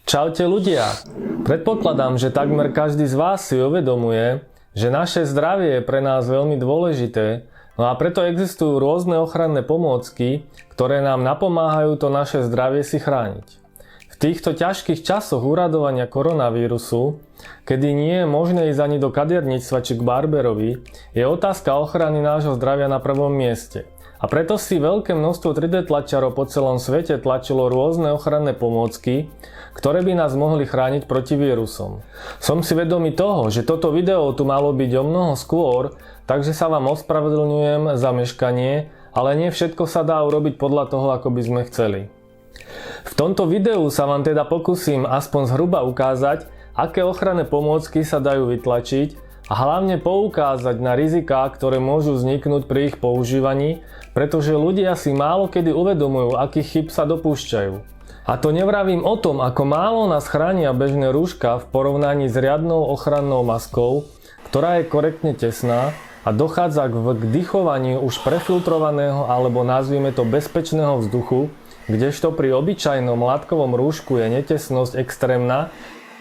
Čaute ľudia! Predpokladám, že takmer každý z vás si uvedomuje, že naše zdravie je pre nás veľmi dôležité, no a preto existujú rôzne ochranné pomôcky, ktoré nám napomáhajú to naše zdravie si chrániť. V týchto ťažkých časoch uradovania koronavírusu, kedy nie je možné ísť ani do kaderníctva či k barberovi, je otázka ochrany nášho zdravia na prvom mieste. A preto si veľké množstvo 3D tlačiarov po celom svete tlačilo rôzne ochranné pomôcky, ktoré by nás mohli chrániť proti vírusom. Som si vedomý toho, že toto video tu malo byť o mnoho skôr, takže sa vám ospravedlňujem za meškanie, ale nie všetko sa dá urobiť podľa toho, ako by sme chceli. V tomto videu sa vám teda pokúsim aspoň zhruba ukázať, aké ochranné pomôcky sa dajú vytlačiť, a hlavne poukázať na riziká, ktoré môžu vzniknúť pri ich používaní, pretože ľudia si málo kedy uvedomujú, akých chýb sa dopúšťajú. A to nevravím o tom, ako málo nás chránia bežné rúška v porovnaní s riadnou ochrannou maskou, ktorá je korektne tesná a dochádza k vdychovaniu už prefiltrovaného alebo nazvime to bezpečného vzduchu, kdežto pri obyčajnom látkovom rúšku je netesnosť extrémna.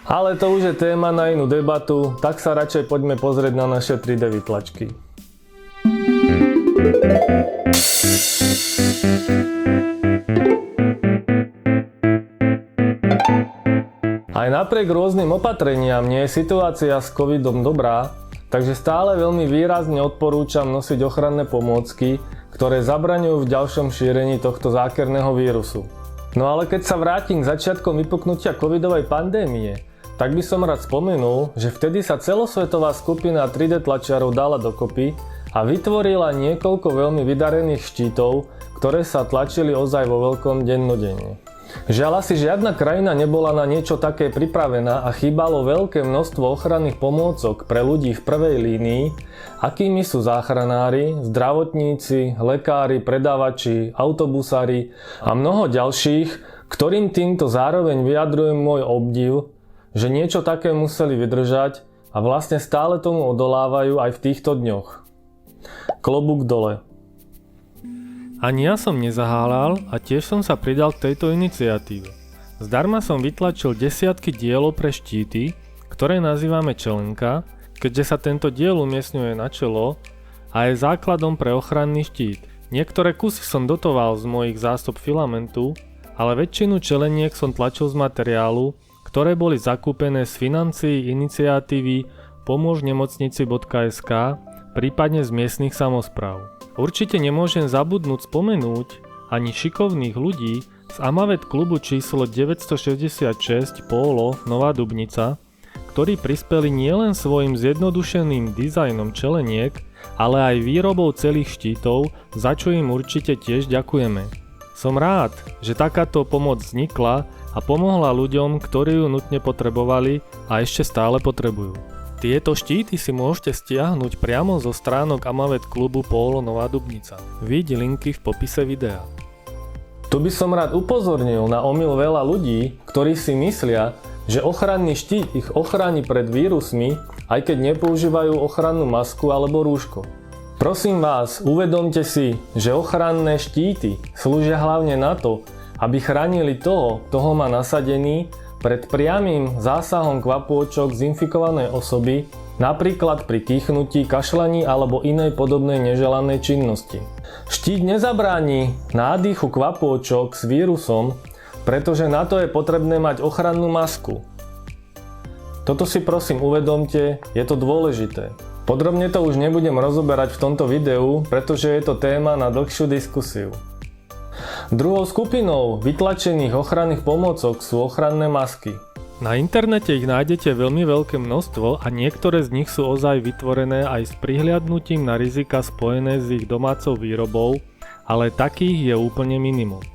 Ale to už je téma na inú debatu, tak sa radšej poďme pozrieť na naše 3D vytlačky. Aj napriek rôznym opatreniam nie je situácia s covidom dobrá, takže stále veľmi výrazne odporúčam nosiť ochranné pomôcky, ktoré zabraňujú v ďalšom šírení tohto zákerného vírusu. No ale keď sa vrátim k začiatkom vypuknutia covidovej pandémie, tak by som rád spomenul, že vtedy sa celosvetová skupina 3D tlačiarov dala dokopy a vytvorila niekoľko veľmi vydarených štítov, ktoré sa tlačili ozaj vo veľkom dennodenne. Žiaľ, asi žiadna krajina nebola na niečo také pripravená a chýbalo veľké množstvo ochranných pomôcok pre ľudí v prvej línii, akými sú záchranári, zdravotníci, lekári, predávači, autobusári a mnoho ďalších, ktorým týmto zároveň vyjadrujem môj obdiv, že niečo také museli vydržať a vlastne stále tomu odolávajú aj v týchto dňoch. Klobúk dole. Ani ja som nezahálal a tiež som sa pridal k tejto iniciatíve. Zdarma som vytlačil desiatky dielov pre štíty, ktoré nazývame čelenka, keďže sa tento diel umiestňuje na čelo a je základom pre ochranný štít. Niektoré kusy som dotoval z mojich zásob filamentu, ale väčšinu čeleniek som tlačil z materiálu, ktoré boli zakúpené z financií iniciatívy pomôžnemocnici.sk, prípadne z miestnych samospráv. Určite nemôžem zabudnúť spomenúť ani šikovných ľudí z Amavet klubu číslo 966 Pólo Nová Dubnica, ktorí prispeli nielen svojim zjednodušeným dizajnom čeleniek, ale aj výrobou celých štítov, za čo im určite tiež ďakujeme. Som rád, že takáto pomoc vznikla a pomohla ľuďom, ktorí ju nutne potrebovali a ešte stále potrebujú. Tieto štíty si môžete stiahnuť priamo zo stránok Amavet klubu Pólo Nová Dubnica. Vidí linky v popise videa. Tu by som rád upozornil na omyl veľa ľudí, ktorí si myslia, že ochranný štít ich ochráni pred vírusmi, aj keď nepoužívajú ochrannú masku alebo rúško. Prosím vás, uvedomte si, že ochranné štíty slúžia hlavne na to, aby chránili toho, kto ho má nasadený, pred priamym zásahom kvapôčok z infikovanej osoby, napríklad pri kýchnutí, kašľaní alebo inej podobnej neželanej činnosti. Štít nezabráni nádychu kvapôčok s vírusom, pretože na to je potrebné mať ochrannú masku. Toto si prosím uvedomte, je to dôležité. Podrobne to už nebudem rozoberať v tomto videu, pretože je to téma na dlhšiu diskusiu. Druhou skupinou vytlačených ochranných pomôcok sú ochranné masky. Na internete ich nájdete veľmi veľké množstvo a niektoré z nich sú ozaj vytvorené aj s prihliadnutím na rizika spojené s ich domácou výrobou, ale takých je úplne minimum.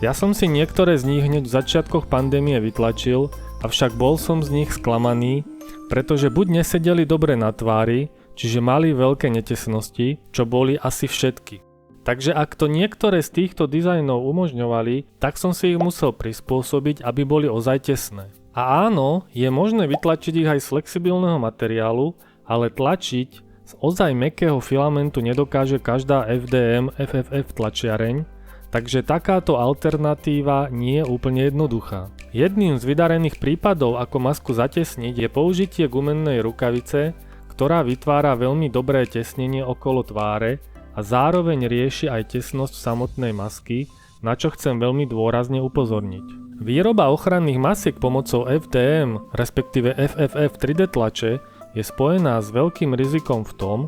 Ja som si niektoré z nich hneď v začiatkoch pandémie vytlačil, avšak bol som z nich sklamaný, pretože buď nesedeli dobre na tvári, čiže mali veľké netesnosti, čo boli asi všetky. Takže ak to niektoré z týchto dizajnov umožňovali, tak som si ich musel prispôsobiť, aby boli ozaj tesné. A áno, je možné vytlačiť ich aj z flexibilného materiálu, ale tlačiť z ozaj mäkkého filamentu nedokáže každá FDM FFF tlačiareň, Takže takáto alternatíva nie je úplne jednoduchá. Jedným z vydarených prípadov, ako masku zatesniť, je použitie gumenej rukavice, ktorá vytvára veľmi dobré tesnenie okolo tváre a zároveň rieši aj tesnosť samotnej masky, na čo chcem veľmi dôrazne upozorniť. Výroba ochranných masiek pomocou FDM, respektíve FFF 3D tlače, je spojená s veľkým rizikom v tom,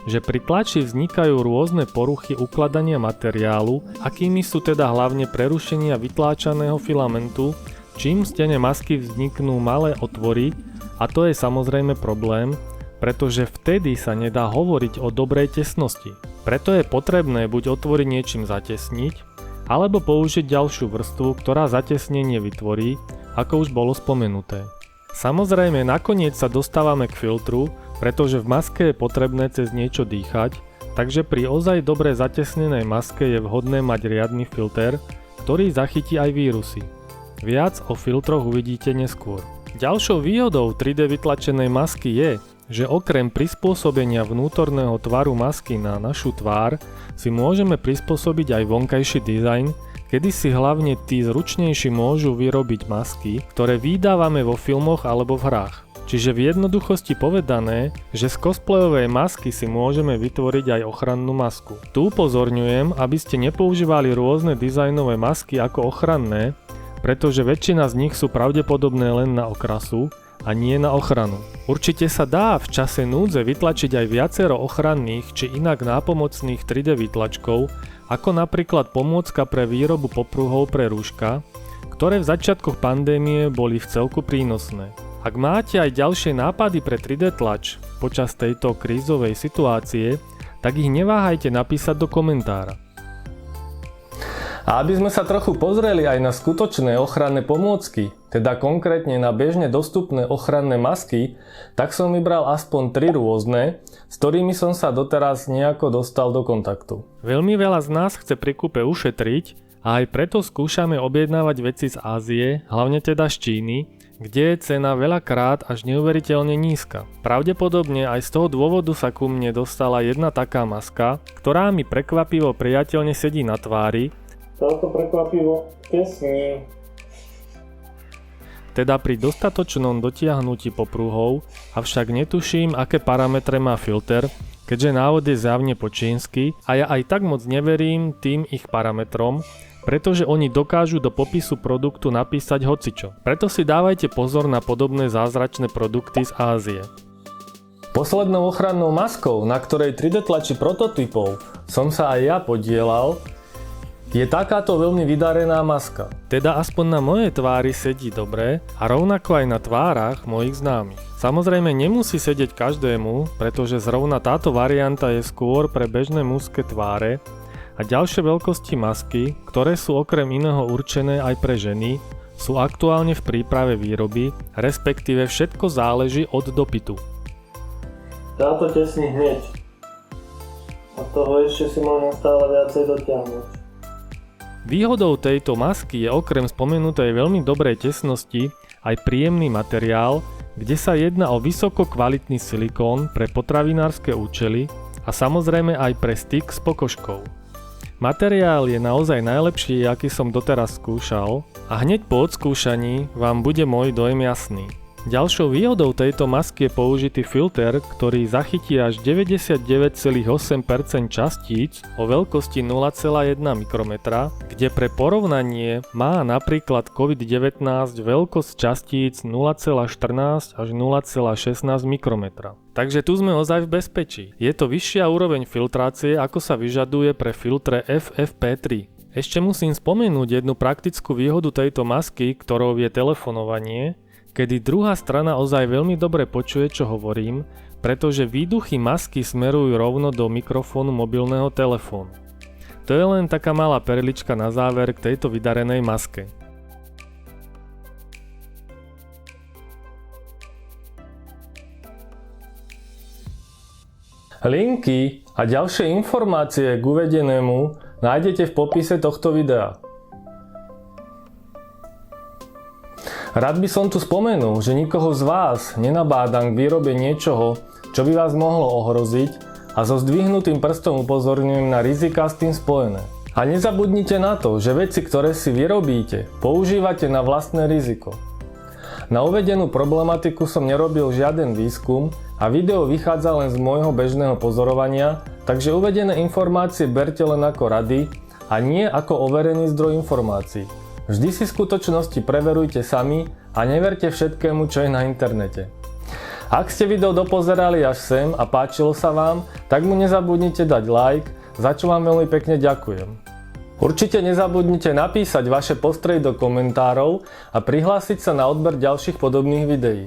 že pri tlači vznikajú rôzne poruchy ukladania materiálu, akými sú teda hlavne prerušenia vytláčaného filamentu, čím v stene masky vzniknú malé otvory a to je samozrejme problém, pretože vtedy sa nedá hovoriť o dobrej tesnosti. Preto je potrebné buď otvory niečím zatesniť, alebo použiť ďalšiu vrstvu, ktorá zatesnenie vytvorí, ako už bolo spomenuté. Samozrejme, nakoniec sa dostávame k filtru, pretože v maske je potrebné cez niečo dýchať, takže pri ozaj dobre zatesnenej maske je vhodné mať riadny filter, ktorý zachytí aj vírusy. Viac o filtroch uvidíte neskôr. Ďalšou výhodou 3D vytlačenej masky je, že okrem prispôsobenia vnútorného tvaru masky na našu tvár si môžeme prispôsobiť aj vonkajší dizajn, kedy si hlavne tí zručnejší môžu vyrobiť masky, ktoré vydávame vo filmoch alebo v hrách. Čiže v jednoduchosti povedané, že z cosplayovej masky si môžeme vytvoriť aj ochrannú masku. Tu upozorňujem, aby ste nepoužívali rôzne dizajnové masky ako ochranné, pretože väčšina z nich sú pravdepodobné len na okrasu a nie na ochranu. Určite sa dá v čase núdze vytlačiť aj viacero ochranných či inak nápomocných 3D vytlačkov, ako napríklad pomôcka pre výrobu popruhov pre rúška, ktoré v začiatkoch pandémie boli v celku prínosné. Ak máte aj ďalšie nápady pre 3D tlač počas tejto krízovej situácie, tak ich neváhajte napísať do komentára. A aby sme sa trochu pozreli aj na skutočné ochranné pomôcky, teda konkrétne na bežne dostupné ochranné masky, tak som vybral aspoň 3 rôzne, s ktorými som sa doteraz nejako dostal do kontaktu. Veľmi veľa z nás chce pri kúpe ušetriť a aj preto skúšame objednávať veci z Ázie, hlavne teda z Číny, kde je cena veľakrát až neuveriteľne nízka. Pravdepodobne aj z toho dôvodu sa ku mne dostala jedna taká maska, ktorá mi prekvapivo priateľne sedí na tvári, celko prekvapivo tesní. Teda pri dostatočnom dotiahnutí popruhov, avšak netuším, aké parametre má filter, keďže návod je zjavne po čínsky a ja aj tak moc neverím tým ich parametrom, pretože oni dokážu do popisu produktu napísať hocičo. Preto si dávajte pozor na podobné zázračné produkty z Ázie. Poslednou ochrannou maskou, na ktorej 3D tlači prototypov som sa aj ja podieľal, je takáto veľmi vydarená maska. Teda aspoň na mojej tvári sedí dobre a rovnako aj na tvárach mojich známych. Samozrejme nemusí sedieť každému, pretože zrovna táto varianta je skôr pre bežné mužské tváre a ďalšie veľkosti masky, ktoré sú okrem iného určené aj pre ženy, sú aktuálne v príprave výroby, respektíve všetko záleží od dopytu. Táto tesní hneď. A toho ešte si môžem stále viacej dotiahnuť. Výhodou tejto masky je okrem spomenutej veľmi dobrej tesnosti aj príjemný materiál, kde sa jedná o vysoko kvalitný silikón pre potravinárske účely a samozrejme aj pre styk s pokožkou. Materiál je naozaj najlepší, aký som doteraz skúšal a hneď po odskúšaní vám bude môj dojem jasný. Ďalšou výhodou tejto masky je použitý filter, ktorý zachytí až 99,8% častíc o veľkosti 0,1 mikrometra, kde pre porovnanie má napríklad COVID-19 veľkosť častíc 0,14 až 0,16 mikrometra. Takže tu sme ozaj v bezpečí. Je to vyššia úroveň filtrácie, ako sa vyžaduje pre filtre FFP3. Ešte musím spomenúť jednu praktickú výhodu tejto masky, ktorou je telefonovanie, kedy druhá strana ozaj veľmi dobre počuje, čo hovorím, pretože výduchy masky smerujú rovno do mikrofónu mobilného telefónu. To je len taká malá perlička na záver k tejto vydarenej maske. Linky a ďalšie informácie k uvedenému nájdete v popise tohto videa. Rád by som tu spomenul, že nikoho z vás nenabádam k výrobe niečoho, čo by vás mohlo ohroziť a so zdvihnutým prstom upozorňujem na riziká s tým spojené. A nezabudnite na to, že veci, ktoré si vyrobíte, používate na vlastné riziko. Na uvedenú problematiku som nerobil žiaden výskum a video vychádza len z môjho bežného pozorovania, takže uvedené informácie berte len ako rady a nie ako overený zdroj informácií. Vždy si skutočnosti preverujte sami a neverte všetkému, čo je na internete. Ak ste video dopozerali až sem a páčilo sa vám, tak mu nezabudnite dať like, za čo vám veľmi pekne ďakujem. Určite nezabudnite napísať vaše postrehy do komentárov a prihlásiť sa na odber ďalších podobných videí.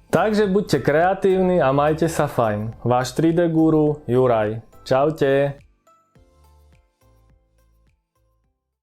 Takže buďte kreatívni a majte sa fajn. Váš 3D guru Juraj. Čaute.